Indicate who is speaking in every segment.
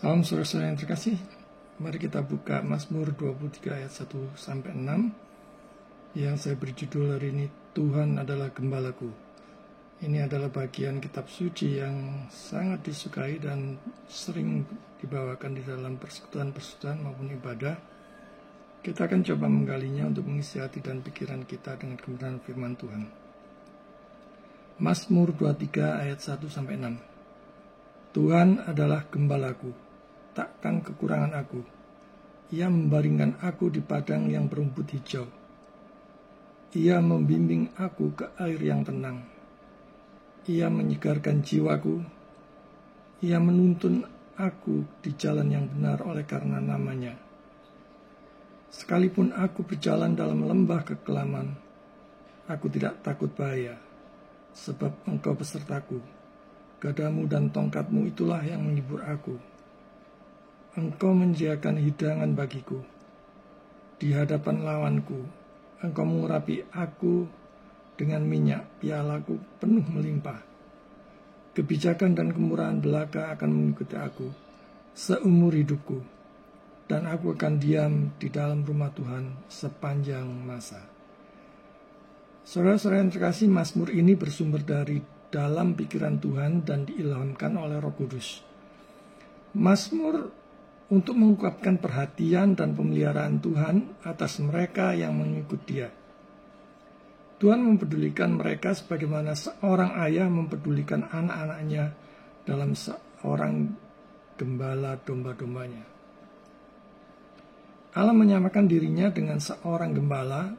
Speaker 1: Salam saudara-saudara yang terkasih. Mari kita buka Mazmur 23 ayat 1-6 yang saya berjudul hari ini, Tuhan adalah Gembalaku. Ini adalah bagian kitab suci yang sangat disukai dan sering dibawakan di dalam persekutuan-persekutuan maupun ibadah. Kita akan coba menggalinya untuk mengisi hati dan pikiran kita dengan kebenaran firman Tuhan. Mazmur 23 ayat 1-6. Tuhan adalah gembalaku, takkan kekurangan aku. Ia membaringkan aku di padang yang berumput hijau. Ia membimbing aku ke air yang tenang. Ia menyegarkan jiwaku. Ia menuntun aku di jalan yang benar oleh karena namanya. Sekalipun aku berjalan dalam lembah kekelaman, aku tidak takut bahaya, sebab Engkau besertaku. Gadamu dan tongkatmu itulah yang menghibur aku. Engkau menyediakan hidangan bagiku. Di hadapan lawanku, Engkau mengurapi aku dengan minyak, pialaku penuh melimpah. Kebijakan dan kemurahan belaka akan mengikuti aku seumur hidupku, dan aku akan diam di dalam rumah Tuhan sepanjang masa. Saudara-saudara yang terkasih, Mazmur ini bersumber dari dalam pikiran Tuhan dan diilhamkan oleh Roh Kudus. Mazmur untuk mengungkapkan perhatian dan pemeliharaan Tuhan atas mereka yang mengikut Dia. Tuhan mempedulikan mereka sebagaimana seorang ayah mempedulikan anak-anaknya dalam seorang gembala domba-dombanya. Allah menyamakan dirinya dengan seorang gembala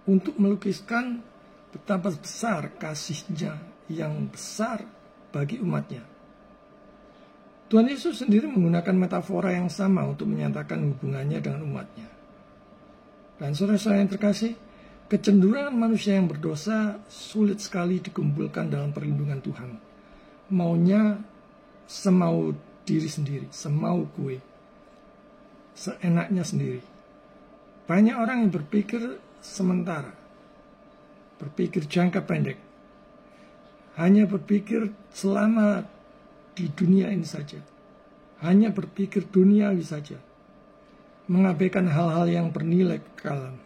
Speaker 1: untuk melukiskan betapa besar kasih-Nya yang besar bagi umatnya. Tuhan Yesus sendiri menggunakan metafora yang sama untuk menyatakan hubungannya dengan umatnya. Dan saudara-saudara yang terkasih, kecenderungan manusia yang berdosa sulit sekali dikumpulkan dalam perlindungan Tuhan. Maunya semau diri sendiri, semau gue, seenaknya sendiri. Banyak orang yang berpikir sementara, berpikir jangka pendek, hanya berpikir selama di dunia ini saja, hanya berpikir duniawi saja, mengabaikan hal-hal yang bernilai kekekalan.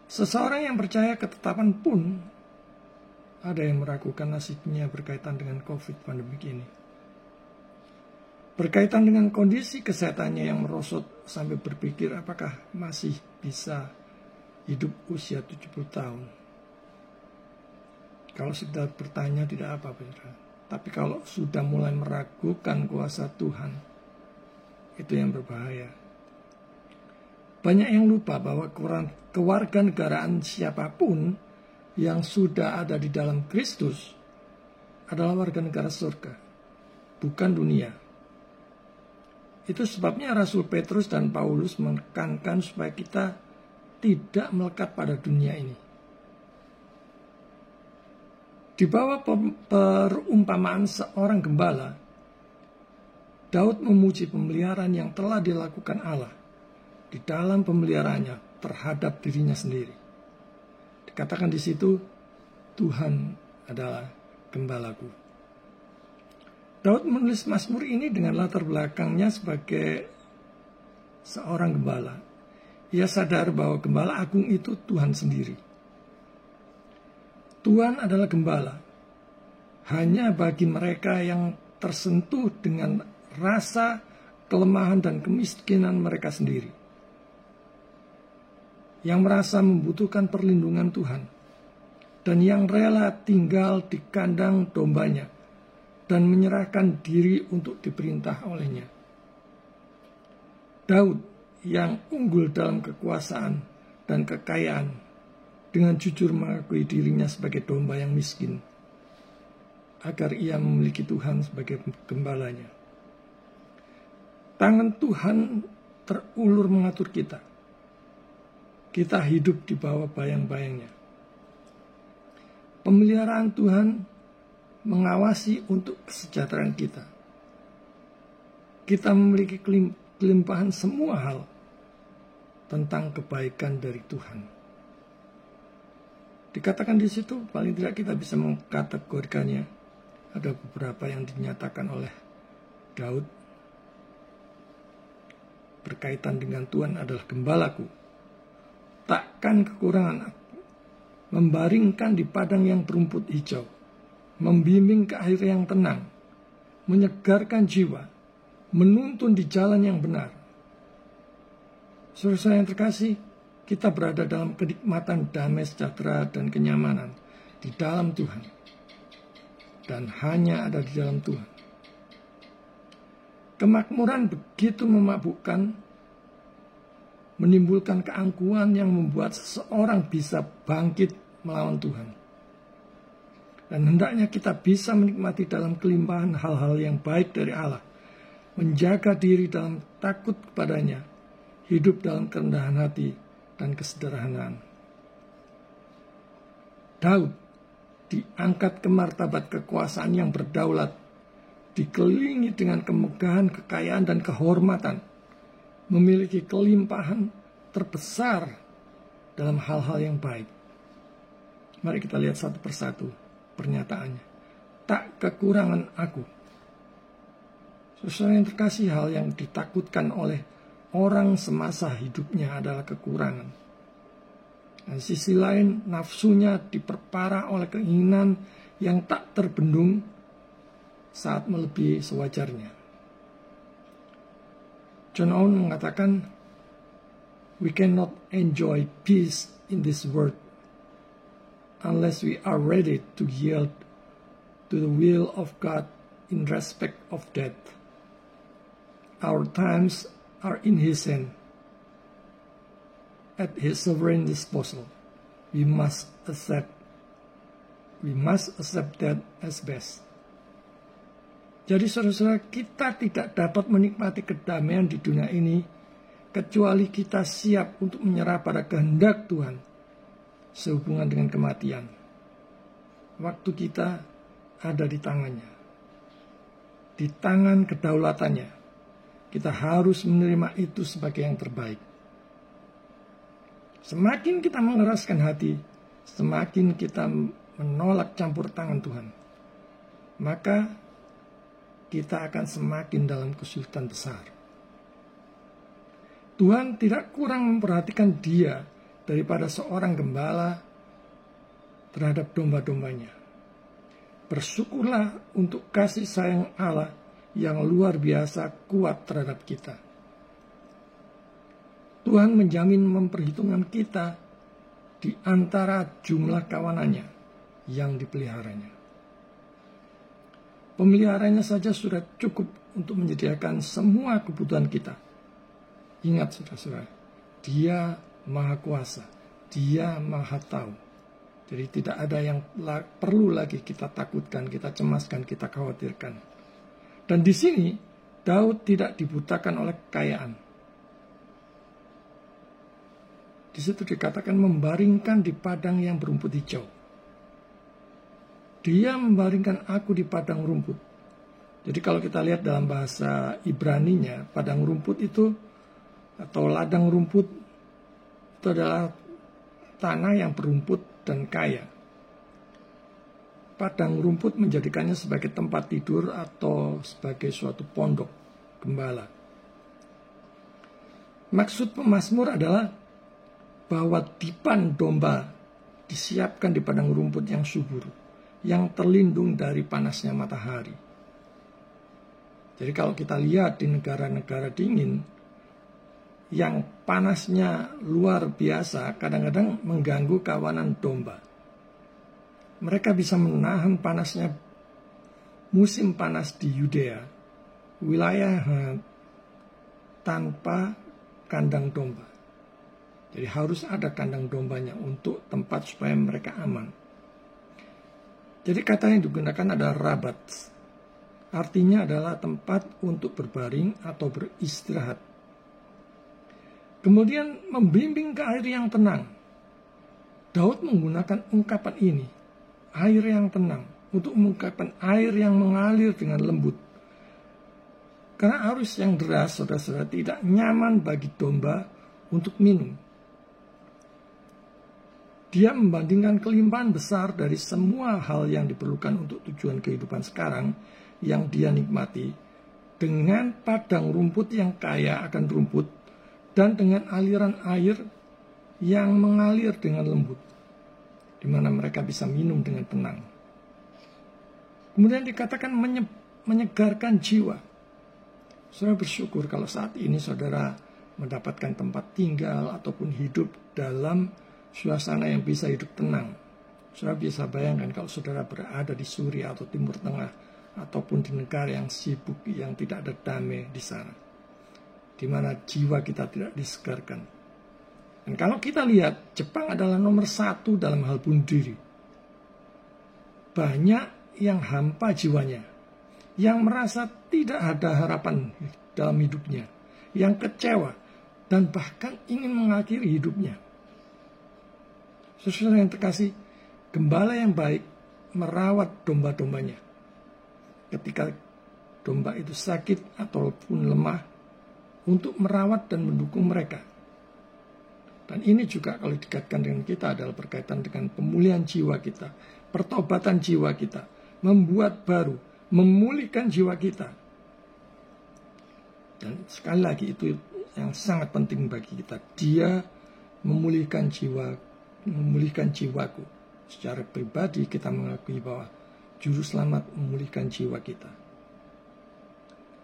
Speaker 1: Seseorang yang percaya ketetapan pun ada yang meragukan nasibnya berkaitan dengan COVID pandemik ini. Berkaitan dengan kondisi kesehatannya yang merosot sampai berpikir apakah masih bisa hidup usia 70 tahun. Kalau sudah bertanya tidak apa-apa, tapi kalau sudah mulai meragukan kuasa Tuhan, itu yang berbahaya. Banyak yang lupa bahwa kewarganegaraan siapapun yang sudah ada di dalam Kristus adalah warga negara surga, bukan dunia. Itu sebabnya Rasul Petrus dan Paulus menekankan supaya kita tidak melekat pada dunia ini. Di bawah perumpamaan seorang gembala, Daud memuji pemeliharaan yang telah dilakukan Allah di dalam pemeliharaannya terhadap dirinya sendiri. Dikatakan di situ, Tuhan adalah gembalaku. Daud menulis Mazmur ini dengan latar belakangnya sebagai seorang gembala. Ia sadar bahwa gembala agung itu Tuhan sendiri. Tuhan adalah gembala hanya bagi mereka yang tersentuh dengan rasa kelemahan dan kemiskinan mereka sendiri, yang merasa membutuhkan perlindungan Tuhan, dan yang rela tinggal di kandang dombanya dan menyerahkan diri untuk diperintah olehnya. Daud yang unggul dalam kekuasaan dan kekayaan dengan jujur mengakui dirinya sebagai domba yang miskin, agar ia memiliki Tuhan sebagai gembalanya. Tangan Tuhan terulur mengatur kita. Kita hidup di bawah bayang-bayangnya. Pemeliharaan Tuhan mengawasi untuk kesejahteraan kita. Kita memiliki kelimpahan semua hal tentang kebaikan dari Tuhan. Dikatakan di situ, paling tidak kita bisa mengkategorikannya. Ada beberapa yang dinyatakan oleh Daud berkaitan dengan Tuhan adalah gembalaku. Takkan kekurangan aku. Membaringkan di padang yang berumput hijau, membimbing ke air yang tenang, menyegarkan jiwa, menuntun di jalan yang benar. Saudara yang terkasih, kita berada dalam kenikmatan damai sejahtera dan kenyamanan di dalam Tuhan. Dan hanya ada di dalam Tuhan. Kemakmuran begitu memabukkan, menimbulkan keangkuhan yang membuat seseorang bisa bangkit melawan Tuhan. Dan hendaknya kita bisa menikmati dalam kelimpahan hal-hal yang baik dari Allah, menjaga diri dalam takut kepadanya, hidup dalam kerendahan hati dan kesederhanaan. Daud diangkat ke martabat kekuasaan yang berdaulat, dikelilingi dengan kemegahan, kekayaan, dan kehormatan, memiliki kelimpahan terbesar dalam hal-hal yang baik. Mari kita lihat satu persatu pernyataannya. Tak kekurangan aku. Saudara yang terkasih, hal yang ditakutkan oleh orang semasa hidupnya adalah kekurangan. Dan sisi lain, nafsunya diperparah oleh keinginan yang tak terbendung saat melebihi sewajarnya. John Owen mengatakan, "We cannot enjoy peace in this world unless we are ready to yield to the will of God in respect of death. Our times are in His hand, at His sovereign disposal. We must accept that as best." Jadi saudara-saudara, kita tidak dapat menikmati kedamaian di dunia ini kecuali kita siap untuk menyerah pada kehendak Tuhan sehubungan dengan kematian. Waktu kita ada di tangannya, di tangan kedaulatannya. Kita harus menerima itu sebagai yang terbaik. Semakin kita mengeraskan hati, semakin kita menolak campur tangan Tuhan, maka kita akan semakin dalam kesulitan besar. Tuhan tidak kurang memperhatikan dia daripada seorang gembala terhadap domba-dombanya. Bersyukurlah untuk kasih sayang Allah yang luar biasa kuat terhadap kita. Tuhan menjamin memperhitungkan kita di antara jumlah kawanannya yang dipeliharanya. Pemeliharanya saja sudah cukup untuk menyediakan semua kebutuhan kita. Ingat saudara-saudara, Dia Maha Kuasa, Dia Maha Tahu. Jadi tidak ada yang perlu lagi kita takutkan, kita cemaskan, kita khawatirkan. Dan di sini Daud tidak dibutakan oleh kekayaan. Di situ dikatakan membaringkan di padang yang berumput hijau. Dia membaringkan aku di padang rumput. Jadi kalau kita lihat dalam bahasa Ibraninya, padang rumput itu atau ladang rumput itu adalah tanah yang berumput dan kaya. Padang rumput menjadikannya sebagai tempat tidur atau sebagai suatu pondok gembala. Maksud pemazmur adalah bahwa dipan domba disiapkan di padang rumput yang subur, yang terlindung dari panasnya matahari. Jadi kalau kita lihat di negara-negara dingin, yang panasnya luar biasa kadang-kadang mengganggu kawanan domba. Mereka bisa menahan panasnya musim panas di Yudea, wilayah tanpa kandang domba. Jadi harus ada kandang dombanya untuk tempat supaya mereka aman. Jadi kata yang digunakan adalah rabat. Artinya adalah tempat untuk berbaring atau beristirahat. Kemudian membimbing ke air yang tenang. Daud menggunakan ungkapan ini, air yang tenang, untuk mengungkapkan air yang mengalir dengan lembut. Karena arus yang deras, saudara-saudara, tidak nyaman bagi domba untuk minum. Dia membandingkan kelimpahan besar dari semua hal yang diperlukan untuk tujuan kehidupan sekarang yang dia nikmati dengan padang rumput yang kaya akan rumput dan dengan aliran air yang mengalir dengan lembut, di mana mereka bisa minum dengan tenang. Kemudian dikatakan menyegarkan jiwa. Saudara bersyukur kalau saat ini saudara mendapatkan tempat tinggal ataupun hidup dalam suasana yang bisa hidup tenang. Saudara bisa bayangkan kalau saudara berada di Suriah atau Timur Tengah ataupun di negara yang sibuk, yang tidak ada damai di sana, di mana jiwa kita tidak disegarkan. Dan kalau kita lihat, Jepang adalah nomor 1 dalam hal bunuh diri. Banyak yang hampa jiwanya, yang merasa tidak ada harapan dalam hidupnya, yang kecewa, dan bahkan ingin mengakhiri hidupnya. Saudara yang terkasih, gembala yang baik merawat domba-dombanya. Ketika domba itu sakit ataupun lemah, untuk merawat dan mendukung mereka. Dan ini juga kalau dikaitkan dengan kita adalah berkaitan dengan pemulihan jiwa kita, pertobatan jiwa kita, membuat baru, memulihkan jiwa kita. Dan sekali lagi itu yang sangat penting bagi kita. Dia memulihkan jiwa, memulihkan jiwaku. Secara pribadi kita mengakui bahwa Juru Selamat memulihkan jiwa kita.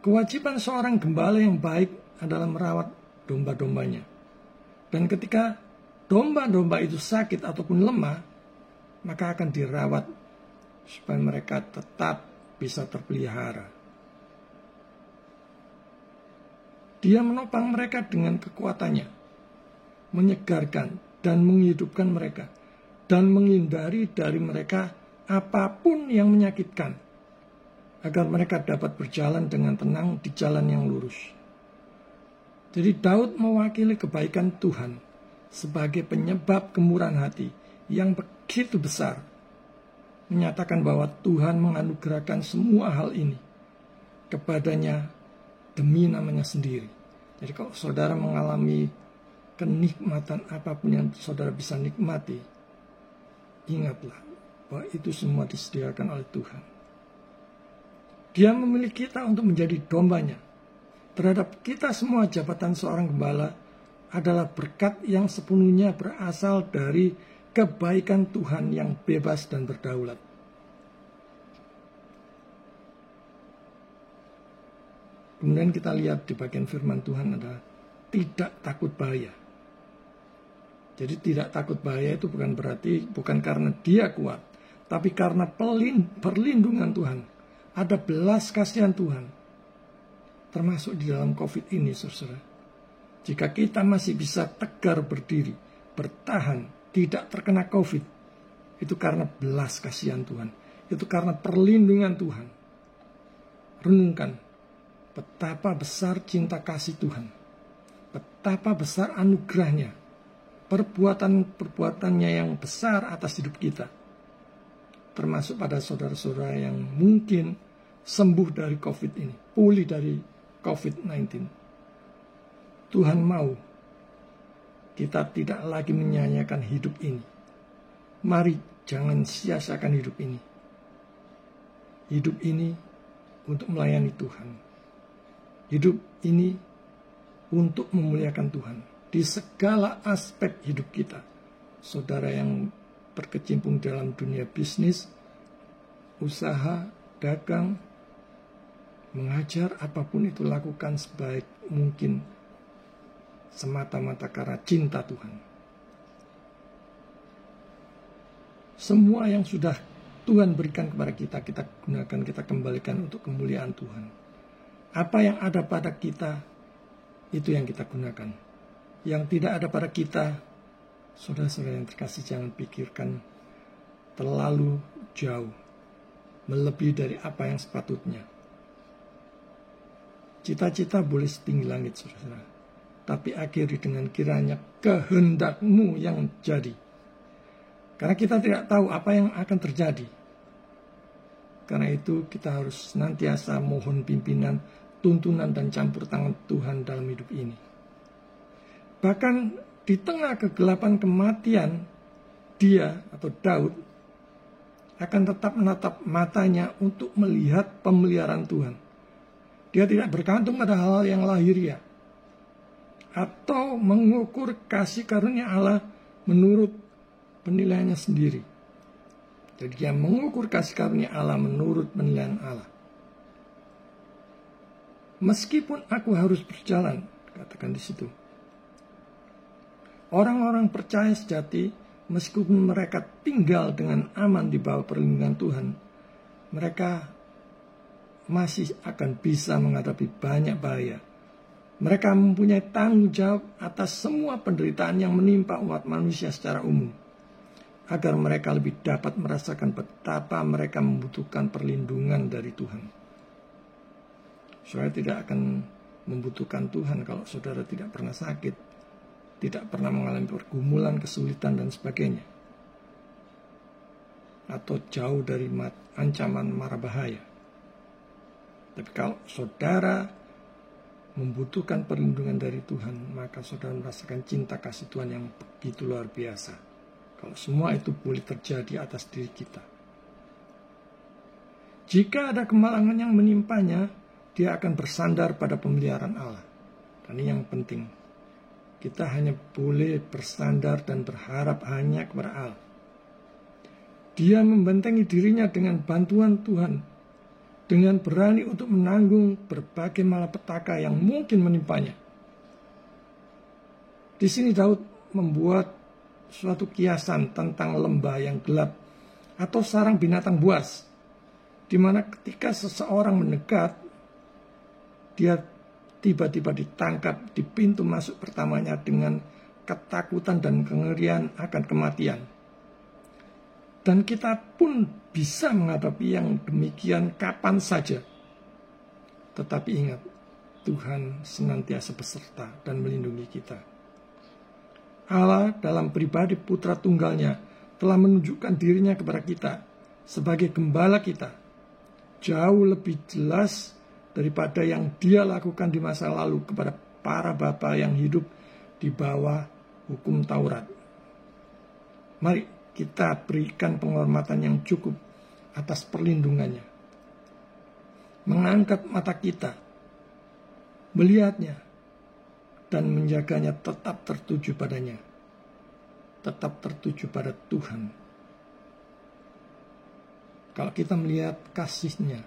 Speaker 1: Kewajiban seorang gembala yang baik adalah merawat domba-dombanya. Dan ketika domba-domba itu sakit ataupun lemah, maka akan dirawat supaya mereka tetap bisa terpelihara. Dia menopang mereka dengan kekuatannya, menyegarkan dan menghidupkan mereka, dan menghindari dari mereka apapun yang menyakitkan, agar mereka dapat berjalan dengan tenang di jalan yang lurus. Jadi Daud mewakili kebaikan Tuhan sebagai penyebab kemurahan hati yang begitu besar, menyatakan bahwa Tuhan menganugerahkan semua hal ini kepadanya demi namanya sendiri. Jadi kalau saudara mengalami kenikmatan apapun yang saudara bisa nikmati, ingatlah bahwa itu semua disediakan oleh Tuhan. Dia memilih kita untuk menjadi dombanya. Terhadap kita semua, jabatan seorang gembala adalah berkat yang sepenuhnya berasal dari kebaikan Tuhan yang bebas dan berdaulat. Kemudian kita lihat di bagian firman Tuhan adalah tidak takut bahaya. Jadi tidak takut bahaya itu bukan karena dia kuat, tapi karena perlindungan Tuhan. Ada belas kasihan Tuhan. Termasuk di dalam COVID ini, saudara. Jika kita masih bisa tegar berdiri, bertahan, tidak terkena COVID, itu karena belas kasihan Tuhan. Itu karena perlindungan Tuhan. Renungkan betapa besar cinta kasih Tuhan. Betapa besar anugerahnya. Perbuatan-perbuatannya yang besar atas hidup kita. Termasuk pada saudara-saudara yang mungkin sembuh dari COVID ini, pulih dari COVID-19. Tuhan mau kita tidak lagi menyanyiakan hidup ini. Mari jangan sia-siakan hidup ini. Hidup ini untuk melayani Tuhan. Hidup ini untuk memuliakan Tuhan. Di segala aspek hidup kita. Saudara yang berkecimpung dalam dunia bisnis, usaha, dagang, mengajar, apapun itu lakukan sebaik mungkin semata-mata karena cinta Tuhan. Semua yang sudah Tuhan berikan kepada kita, kita gunakan, kita kembalikan untuk kemuliaan Tuhan. Apa yang ada pada kita, itu yang kita gunakan. Yang tidak ada pada kita, saudara-saudara yang terkasih, jangan pikirkan terlalu jauh, melebihi dari apa yang sepatutnya. Cita-cita boleh setinggi langit, saudara, tapi akhiri dengan kiranya kehendak-Mu yang jadi. Karena kita tidak tahu apa yang akan terjadi. Karena itu kita harus senantiasa mohon pimpinan, tuntunan, dan campur tangan Tuhan dalam hidup ini. Bahkan di tengah kegelapan kematian, dia atau Daud akan tetap menatap matanya untuk melihat pemeliharaan Tuhan. Dia tidak bergantung pada hal-hal yang lahiriah atau mengukur kasih karunia Allah menurut penilaiannya sendiri. Jadi dia mengukur kasih karunia Allah menurut penilaian Allah. Meskipun aku harus berjalan, katakan di situ. Orang-orang percaya sejati, meskipun mereka tinggal dengan aman di bawah perlindungan Tuhan, mereka masih akan bisa menghadapi banyak bahaya. Mereka mempunyai tanggung jawab atas semua penderitaan yang menimpa umat manusia secara umum, agar mereka lebih dapat merasakan betapa mereka membutuhkan perlindungan dari Tuhan. Saudara tidak akan membutuhkan Tuhan kalau saudara tidak pernah sakit, tidak pernah mengalami pergumulan, kesulitan, dan sebagainya, atau jauh dari ancaman mara bahaya. Tapi kalau saudara membutuhkan perlindungan dari Tuhan, maka saudara merasakan cinta kasih Tuhan yang begitu luar biasa. Kalau semua itu boleh terjadi atas diri kita. Jika ada kemalangan yang menimpanya, dia akan bersandar pada pemeliharaan Allah. Dan ini yang penting. Kita hanya boleh bersandar dan berharap hanya kepada Allah. Dia membentengi dirinya dengan bantuan Tuhan, dengan berani untuk menanggung berbagai malapetaka yang mungkin menimpanya. Di sini Daud membuat suatu kiasan tentang lembah yang gelap atau sarang binatang buas, di mana ketika seseorang mendekat, dia tiba-tiba ditangkap di pintu masuk pertamanya dengan ketakutan dan kengerian akan kematian. Dan kita pun bisa menghadapi yang demikian kapan saja. Tetapi ingat, Tuhan senantiasa beserta dan melindungi kita. Allah dalam pribadi putra tunggalnya telah menunjukkan dirinya kepada kita sebagai gembala kita, jauh lebih jelas daripada yang dia lakukan di masa lalu kepada para bapa yang hidup di bawah hukum Taurat. Mari kita berikan penghormatan yang cukup atas perlindungannya. Mengangkat mata kita, melihatnya, dan menjaganya tetap tertuju padanya. Tetap tertuju pada Tuhan. Kalau kita melihat kasih-Nya,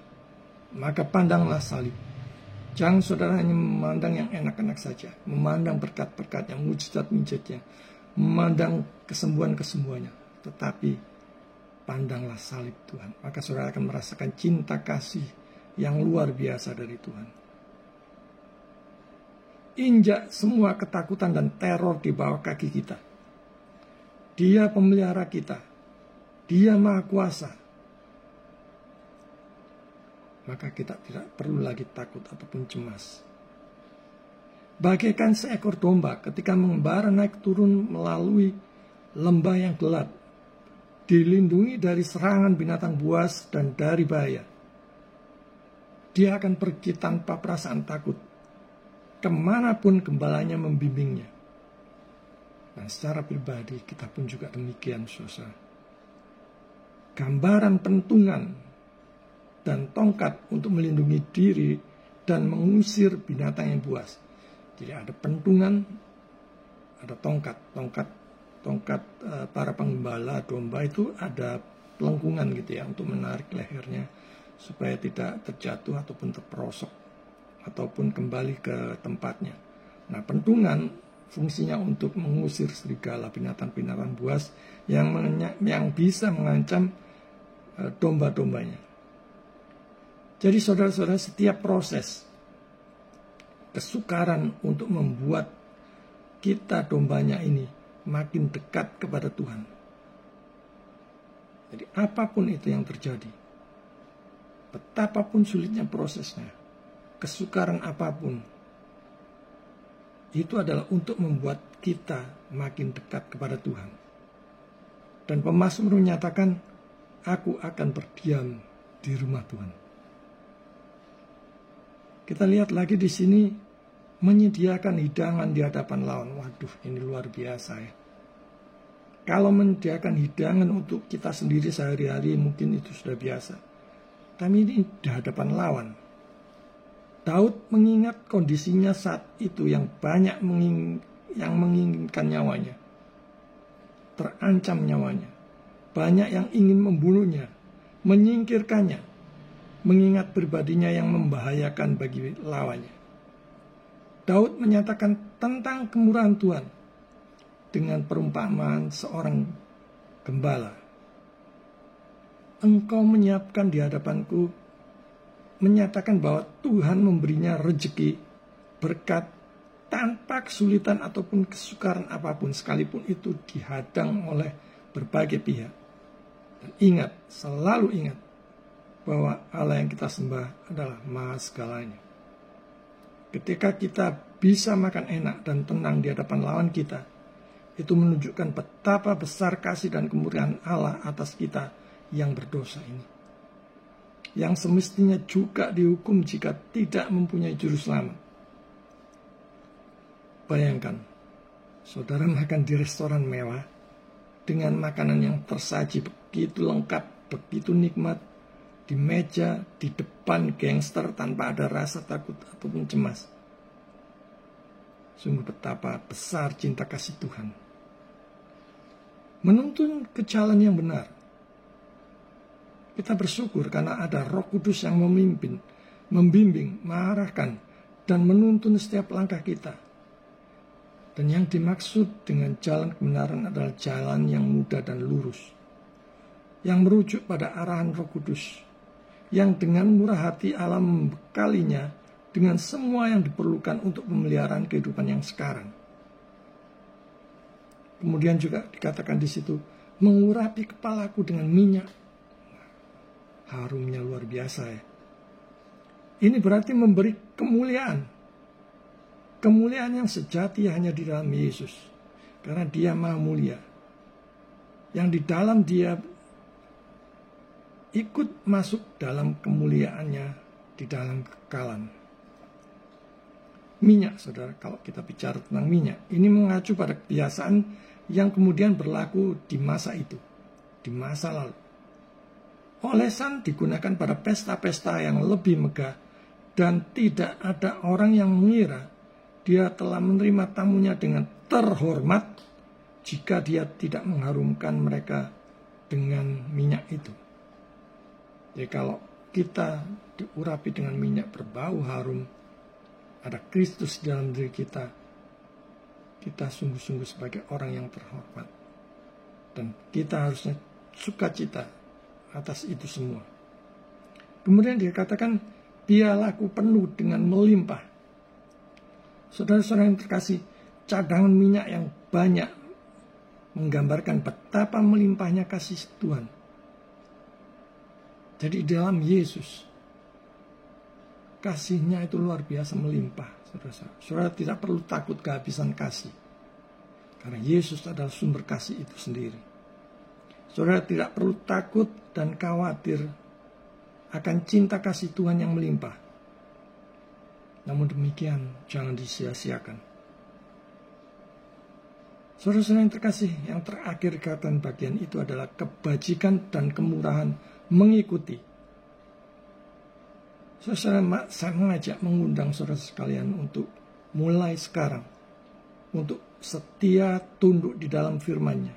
Speaker 1: maka pandanglah salib. Jangan saudara hanya memandang yang enak-enak saja, memandang berkat-berkat yang mujizat-mujizatnya, memandang kesembuhan-kesembuhannya, tetapi pandanglah salib Tuhan. Maka saudara akan merasakan cinta kasih yang luar biasa dari Tuhan. Injak semua ketakutan dan teror di bawah kaki kita. Dia pemelihara kita. Dia Maha Kuasa. Maka kita tidak perlu lagi takut ataupun cemas. Bagaikan seekor domba ketika mengembara naik turun melalui lembah yang gelap, dilindungi dari serangan binatang buas dan dari bahaya. Dia akan pergi tanpa perasaan takut, kemanapun gembalanya membimbingnya. Dan secara pribadi kita pun juga demikian, saudara. Gambaran pentungan dan tongkat untuk melindungi diri dan mengusir binatang yang buas. Jadi ada pentungan, ada tongkat. Tongkat para penggembala domba itu ada pelengkungan gitu ya, untuk menarik lehernya supaya tidak terjatuh ataupun terperosok ataupun kembali ke tempatnya. Nah, pentungan fungsinya untuk mengusir serigala, binatang-binatang buas yang bisa mengancam domba-dombanya. Jadi saudara-saudara, setiap proses kesukaran untuk membuat kita dombanya ini makin dekat kepada Tuhan. Jadi apapun itu yang terjadi, betapapun sulitnya prosesnya, kesukaran apapun, itu adalah untuk membuat kita makin dekat kepada Tuhan. Dan pemazmur menyatakan, aku akan berdiam di rumah Tuhan. Kita lihat lagi di sini, menyediakan hidangan di hadapan lawan. Waduh, ini luar biasa ya. Kalau menyediakan hidangan untuk kita sendiri sehari-hari mungkin itu sudah biasa. Tapi ini di hadapan lawan. Daud mengingat kondisinya saat itu yang banyak yang menginginkan nyawanya, terancam nyawanya. Banyak yang ingin membunuhnya, menyingkirkannya, mengingat pribadinya yang membahayakan bagi lawannya. Daud menyatakan tentang kemurahan Tuhan dengan perumpamaan seorang gembala. Engkau menyiapkan di hadapanku, menyatakan bahwa Tuhan memberinya rezeki, berkat, tanpa kesulitan ataupun kesukaran apapun, sekalipun itu dihadang oleh berbagai pihak. Dan ingat, selalu ingat, bahwa Allah yang kita sembah adalah Maha segalanya. Ketika kita bisa makan enak dan tenang di hadapan lawan kita, itu menunjukkan betapa besar kasih dan kemurahan Allah atas kita yang berdosa ini, yang semestinya juga dihukum jika tidak mempunyai juru selamat. Bayangkan, saudara makan di restoran mewah dengan makanan yang tersaji begitu lengkap, begitu nikmat, di meja, di depan gangster tanpa ada rasa takut ataupun cemas. Sungguh betapa besar cinta kasih Tuhan. Menuntun ke jalan yang benar. Kita bersyukur karena ada Roh Kudus yang memimpin, membimbing, mengarahkan, dan menuntun setiap langkah kita. Dan yang dimaksud dengan jalan kebenaran adalah jalan yang mudah dan lurus, yang merujuk pada arahan Roh Kudus, yang dengan murah hati Allah membekalinya dengan semua yang diperlukan untuk pemeliharaan kehidupan yang sekarang. Kemudian juga dikatakan di situ, mengurapi kepalaku dengan minyak. Harumnya luar biasa ya. Ini berarti memberi kemuliaan. Kemuliaan yang sejati hanya di dalam Yesus. Karena dia maha mulia. Yang di dalam dia ikut masuk dalam kemuliaannya di dalam kekekalan. Minyak, saudara, kalau kita bicara tentang minyak, ini mengacu pada kebiasaan yang kemudian berlaku di masa itu, di masa lalu. Olesan digunakan pada pesta-pesta yang lebih megah dan tidak ada orang yang mengira dia telah menerima tamunya dengan terhormat jika dia tidak mengharumkan mereka dengan minyak itu. Jadi kalau kita diurapi dengan minyak berbau harum, ada Kristus dalam diri kita, kita sungguh-sungguh sebagai orang yang terhormat. Dan kita harusnya sukacita atas itu semua. Kemudian dikatakan, pialaku penuh dengan melimpah. Saudara-saudara yang terkasih, cadangan minyak yang banyak menggambarkan betapa melimpahnya kasih Tuhan. Jadi dalam Yesus, kasihnya itu luar biasa melimpah. Saudara tidak perlu takut kehabisan kasih, karena Yesus adalah sumber kasih itu sendiri. Saudara tidak perlu takut dan khawatir akan cinta kasih Tuhan yang melimpah. Namun demikian, jangan disia-siakan. Saudara-saudara yang terkasih, yang terakhir dikatakan bagian itu adalah kebajikan dan kemurahan mengikuti. Saudara, saya mengajak, mengundang saudara sekalian untuk mulai sekarang, untuk setia tunduk di dalam firman-Nya.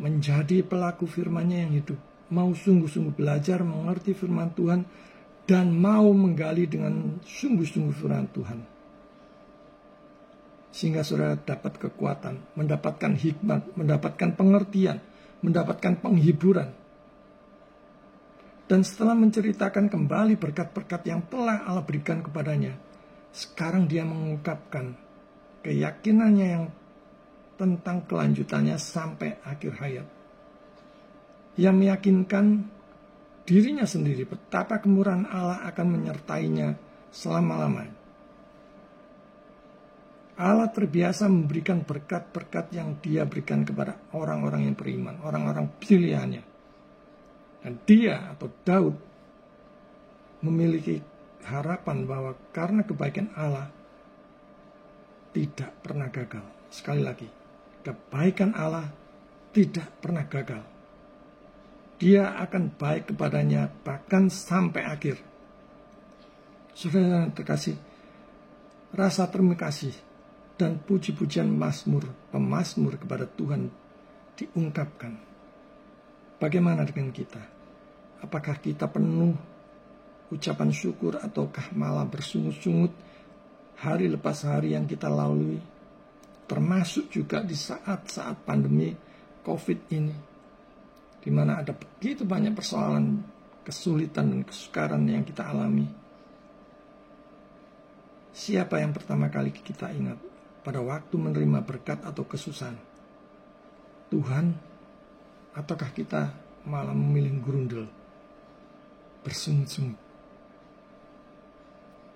Speaker 1: Menjadi pelaku firman-Nya yang hidup. Mau sungguh-sungguh belajar mengerti firman Tuhan dan mau menggali dengan sungguh-sungguh firman Tuhan. Sehingga saudara dapat kekuatan, mendapatkan hikmat, mendapatkan pengertian, mendapatkan penghiburan. Dan setelah menceritakan kembali berkat-berkat yang telah Allah berikan kepadanya, sekarang dia mengungkapkan keyakinannya yang tentang kelanjutannya sampai akhir hayat. Yang meyakinkan dirinya sendiri betapa kemurahan Allah akan menyertainya selama-lamanya. Allah terbiasa memberikan berkat-berkat yang dia berikan kepada orang-orang yang beriman, orang-orang pilihannya. Dan dia atau Daud memiliki harapan bahwa karena kebaikan Allah tidak pernah gagal. Sekali lagi, kebaikan Allah tidak pernah gagal. Dia akan baik kepadanya bahkan sampai akhir. Saudara yang terkasih, rasa terima kasih dan puji-pujian pemazmur kepada Tuhan diungkapkan. Bagaimana dengan kita? Apakah kita penuh ucapan syukur ataukah malah bersungut-sungut hari lepas hari yang kita lalui? Termasuk juga di saat-saat pandemi COVID ini, di mana ada begitu banyak persoalan, kesulitan dan kesukaran yang kita alami. Siapa yang pertama kali kita ingat pada waktu menerima berkat atau kesusahan? Tuhan, ataukah kita malah memilih gerundel, bersungut-sungut?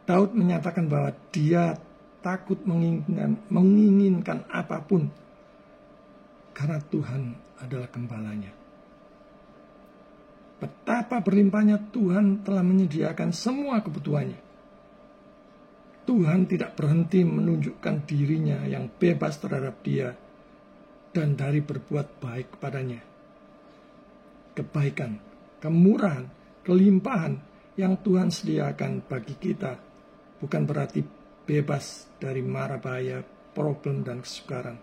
Speaker 1: Daud menyatakan bahwa dia takut menginginkan apapun karena Tuhan adalah gembalanya. Betapa berlimpahnya Tuhan telah menyediakan semua kebutuhannya. Tuhan tidak berhenti menunjukkan dirinya yang bebas terhadap dia dan dari berbuat baik kepadanya. Kebaikan, kemurahan, kelimpahan yang Tuhan sediakan bagi kita bukan berarti bebas dari mara bahaya, problem, dan kesukaran.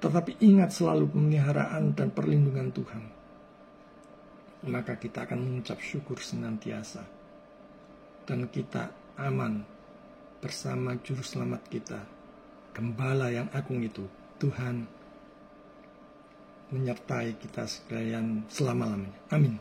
Speaker 1: Tetapi ingat selalu pemeliharaan dan perlindungan Tuhan. Maka kita akan mengucap syukur senantiasa. Dan kita aman bersama Juru Selamat kita, Gembala yang agung itu. Tuhan menyertai kita sekalian selama-lamanya. Amin.